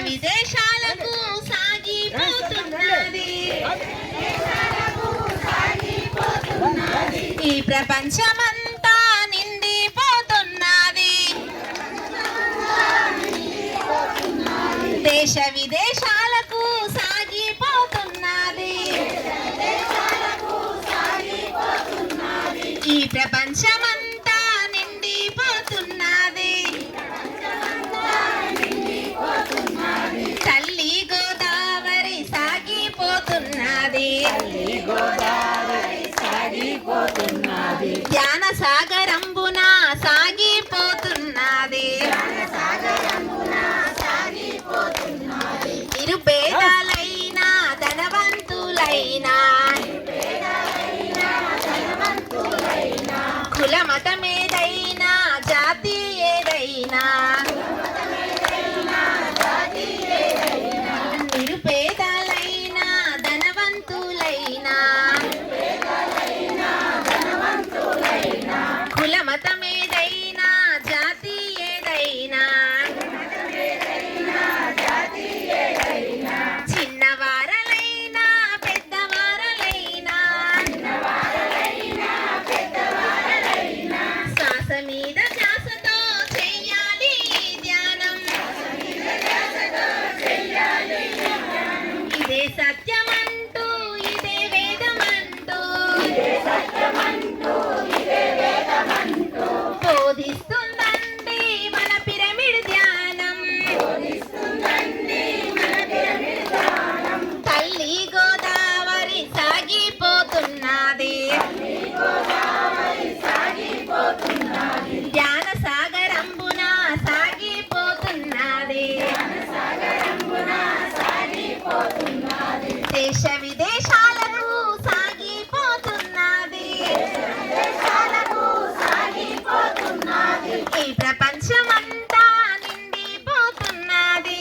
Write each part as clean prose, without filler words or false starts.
విదేశాలకు సాగిపోతున్నది ఈ ప్రపంచమంతా నిండిపోతున్నది దేశ విదేశాలకు సాగిపోతున్నది ఈ ప్రపంచమంతా నిండిపోతున్నది తల్లి గోదావరి సాగిపోతున్నది జ్ఞాన సాగరంబున సాగిపోతున్నది నిరుపేదలైన ధనవంతులైనా కుల మతమేదైనా జాతి ఏదైనా నిరుపేదలైన ధనవంతులైనా కుల మతమేదైనా జాతి ఏదైనా చిన్నవారలైనా పెద్దవారలైనా శ్వాస మీద ధ్యాసతో చెయ్యాలి ధ్యానం ఇదే సత్యమంటూ ఇదే వేదమంటూ బోధిస్తుందండి మన పిరమిడ్ ధ్యానం తల్లి గోదావరి సాగిపోతున్నది జ్ఞాన సాగరంబున సాగిపోతున్నది దేశ విదేశాలకు సాగిపోతున్నది ఈ ప్రపంచమంతా నిండిపోతున్నది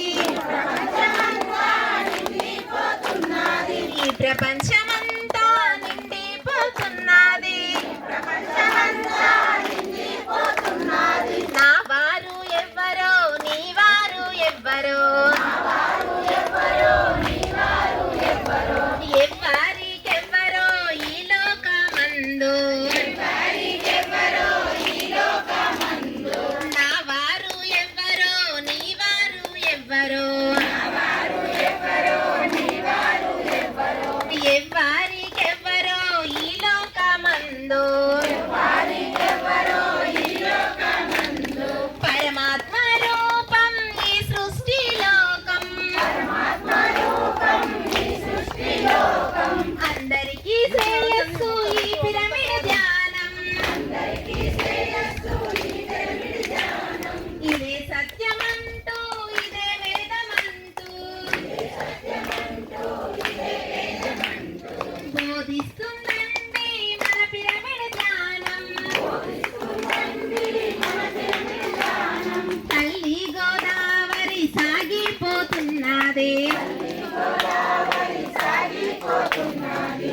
ఈ ప్రపంచమంతా నిండిపోతున్నది నా వారు ఎవ్వరో నీ వారు ఎవ్వరో ఎవ్వరికెవ్వరో ఈ లోకమందు నా వారు ఎవ్వరో నీ వారు ఎవ్వరో ఎవ్వరికెవ్వరో ఈ లోకమందు పరమాత్మ రూపం ఈ సృష్టి లోకం అందరికీ శ్రేయస్సు ఈ పిరమిడ్ ధ్యానం ఇదే సత్యమంటూ ఇదే వేదమంటూ బోధిస్తుందండి మన పిరమిడ్ ధ్యానం తల్లి గోదావరి సాగిపోతున్నది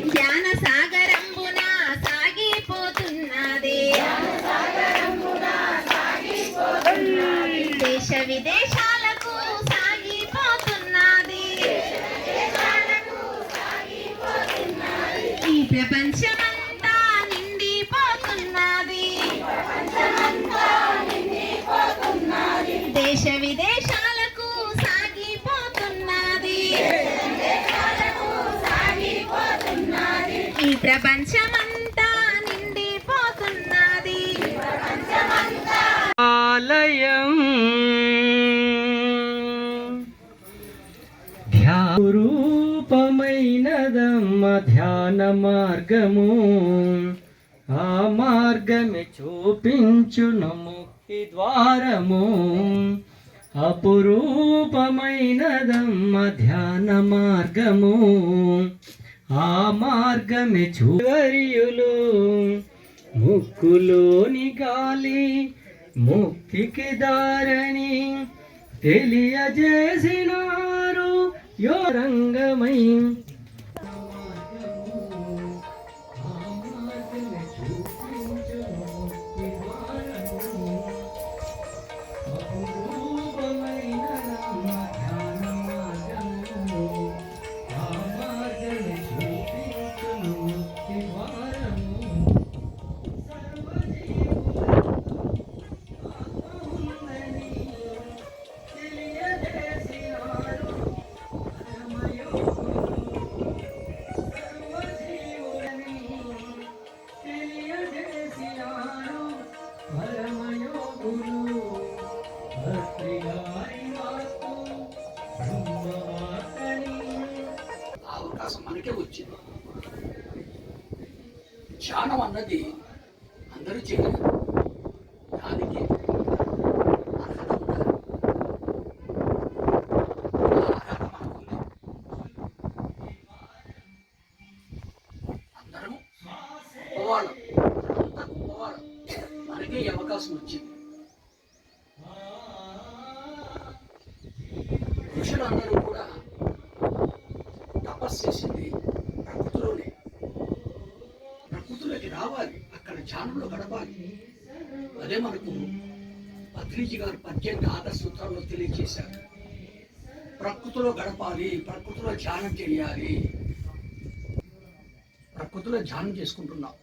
జ్ఞాన సాగరంబున సాగిపోతున్నది దేశ విదేశాలకు సాగిపోతున్నది ఈ ప్రపంచమంతా నిండిపోతున్నది దేశ విదేశాలకు సాగిపోతున్నది ఈ ప్రపంచమంతా నిండిపోతున్నది ఆలయం రూపమైనదమ్మ ధ్యాన మార్గము ఆ మార్గమే చూపించును ముక్తి ద్వారము అపురూపమైనదమ్మ ధ్యాన మార్గము ఆ మార్గమే చూవరియులు ముక్కులోని గాలి ముక్తికి దారని తెలియజేసినారు యో రంగమై దానికే వచ్చింది. ధ్యానం అన్నది అందరూ చేయలేరు. దానికి అర్హత ఉండాలి. ఆ అర్హత మనకుంది. అందరం గొప్పవాళ్ళం, అంతా గొప్పవాళ్ళం. మనకే ఈ అవకాశం వచ్చింది. ఋషులందరూ కూడా తపస్సు చేసింది ప్రకృతిలోనే. ప్రకృతిలోకి రావాలి, అక్కడ ధ్యానంలో గడపాలి. అదే మనకు పత్రిజీ గారు 18 ఆదర్శ సూత్రాల్లో తెలియజేశారు. ప్రకృతిలో గడపాలి, ప్రకృతిలో ధ్యానం చేయాలి. ప్రకృతిలో ధ్యానం చేసుకుంటున్నాం.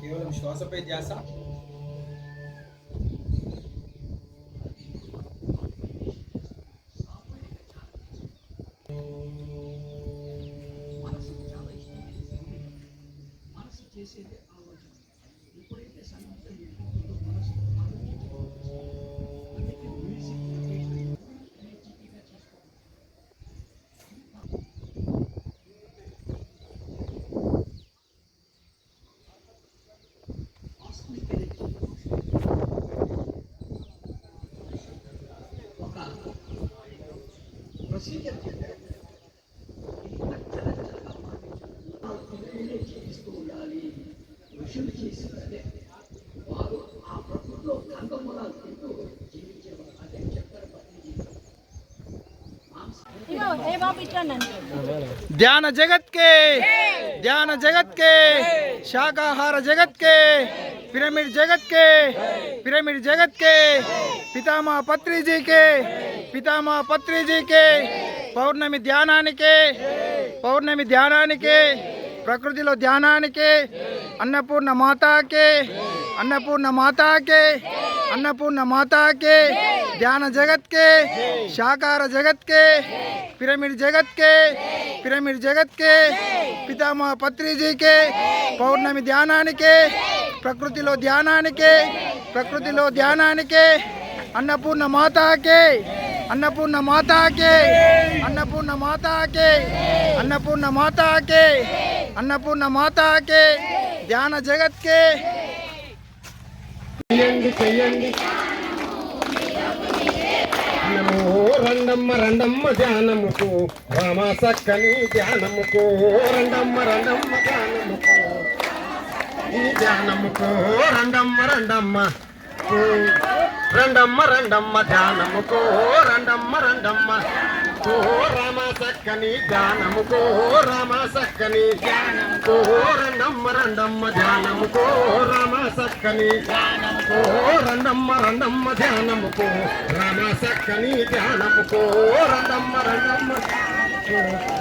కేవలం శ్వాసపై ధ్యాస. ప్రొసీజర్ చెప్పారు. చేస్తూ ఉండాలి. ఋషులు చేసినదే వారు ఆ ప్రకృతిలో కందమూలాలు తింటూ జీవించేవారు. అదే చెప్తారు పత్రిజీ. ध्यान जगत के, ध्यान जगत के, शाकाहार जगत के, पिरामिड जगत के, पिरामिड जगत के, पितामह पत्री जी के, पितामह पत्री जी के పౌర్ణమి ధ్యానానికి, పౌర్ణమి ధ్యానానికి, ప్రకృతిలో ధ్యానానికి, అన్నపూర్ణ మాతాకి, అన్నపూర్ణ మాతాకి, अन्नपूर्ण माता के, ध्यान जगत के, शाकाहार जगत के, पिरामिड जगत के, पिरामिड जगत के, पितामह पत्री जी के पौर्णమి ధ్యానానికి, ప్రకృతిలో ధ్యానానికి, ప్రకృతిలో ధ్యానానికి, अन्नपूर्ण माता के, अन्नपूर्ण माता के, अन्नपूर्ण माता के, अन्नपूर्ण माता के, अन्नपूर्ण माता के, ध्यान जगत के. చెయ్యండి నమో రండమ్మ రండమ్మ ధ్యానముకు రామ సక్కని ధ్యానముకు రండమ్మ రండమ్మ ధ్యానముకు ఈ ధ్యానముకు రండమ్మ రండమ్మ రండమ్మ రండమ్మ ధ్యానముకు రండమ్మ రండమ్మ ఓ రామ సక్కని ధ్యానముకో రామ సక్కని ధ్యానముకో రండమ్మ రండమ్మ ధ్యానముకో రామ సక్కని ధ్యానముకో రండమ్మ రండమ్మ ధ్యానముకో రామ సక్కని ధ్యానముకో రండమ్మ రండమ్మ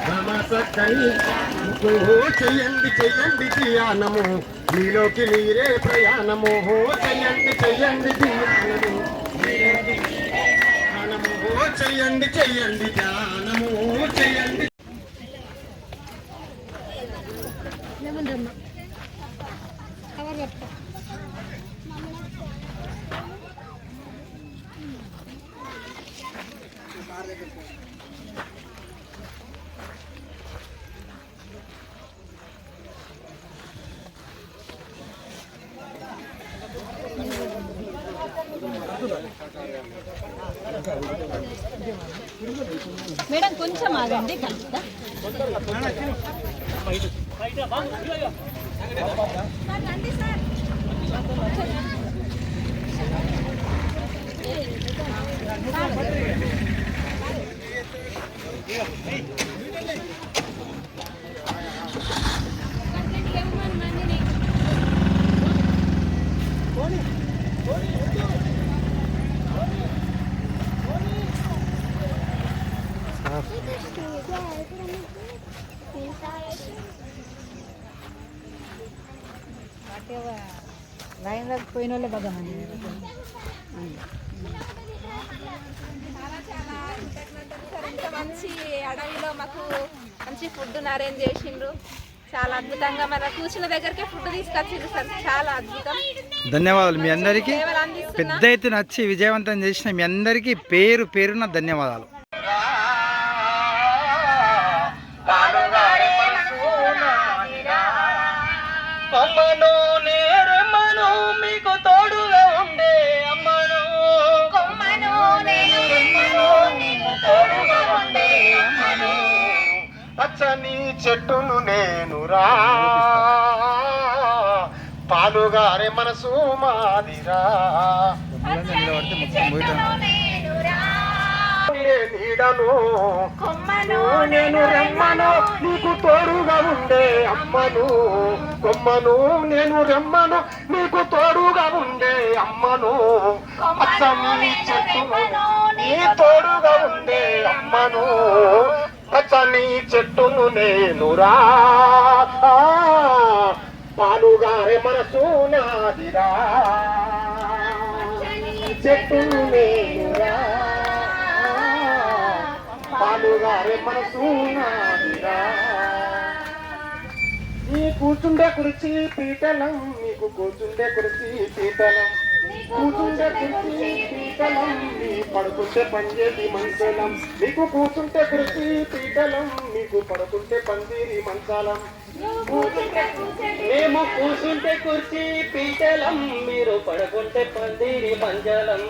రామ సక్కని ధ్యానముకో చెయ్యండి చెయ్యండి ధ్యానము మీలోకి మీరే ప్రయాణము చెయ్యండి చెయ్యండి ధ్యానము చెయ్యండి చెయ్యండి ధ్యానము చెయ్యండి. మేడం కొంచెం ఆగండి కలుపుతా. రండి సార్. లైన్లోకి పోయిన వాళ్ళే బద్దమండి. ఇంత మంచి అడవిలో మాకు మంచి ఫుడ్ అరేంజ్ చేసిండ్రు. చాలా అద్భుతంగా మన కూర్చున్న దగ్గరికి ఫుడ్ తీసుకొచ్చిండ్రు సార్. చాలా అద్భుతం. ధన్యవాదాలు మీ అందరికీ. సేవలు అందిస్తున్నా. పెద్ద ఎత్తున వచ్చి విజయవంతం చేసిన మీ అందరికీ పేరు పేరున ధన్యవాదాలు. అమ్మను నేరమ్మను మీకు తోడుగా ఉండే అమ్మను కొమ్మను నేను రెమ్మను నీకు తోడుగా ఉండే అమ్మను. పచ్చని చెట్టును నేను రా పాలుగారే మనసు మాదిరా నీడను కొమ్మను నేను రెమ్మను నీకు తోడుగా ఉండే అమ్మను కొమ్మను నేను రెమ్మను నీకు తోడుగా ఉండే అమ్మను పచ్చని చెట్టును నీ తోడుగా ఉండే అమ్మను పచ్చని చెట్టును నేను రా పాలుగారే మనసు నాదిరా చెట్టును నేను రా పాలుగారే మనసు నాదిరా నీ కూర్చుండే కుర్చీ పీటలం నీకు కూర్చుండే కుర్చీ పీటలం కూర్చుంటే కుర్చీ పీటలం నీ పడుకుంటే పంజేది మంచలం నీకు కూర్చుంటే కుర్చీ పీటలం నీకు పడుకుంటే పందిరి మంచాలం మేము కూర్చుంటే కుర్చీ పీటలం మీరు పడుకుంటే పందిరి మంజలం.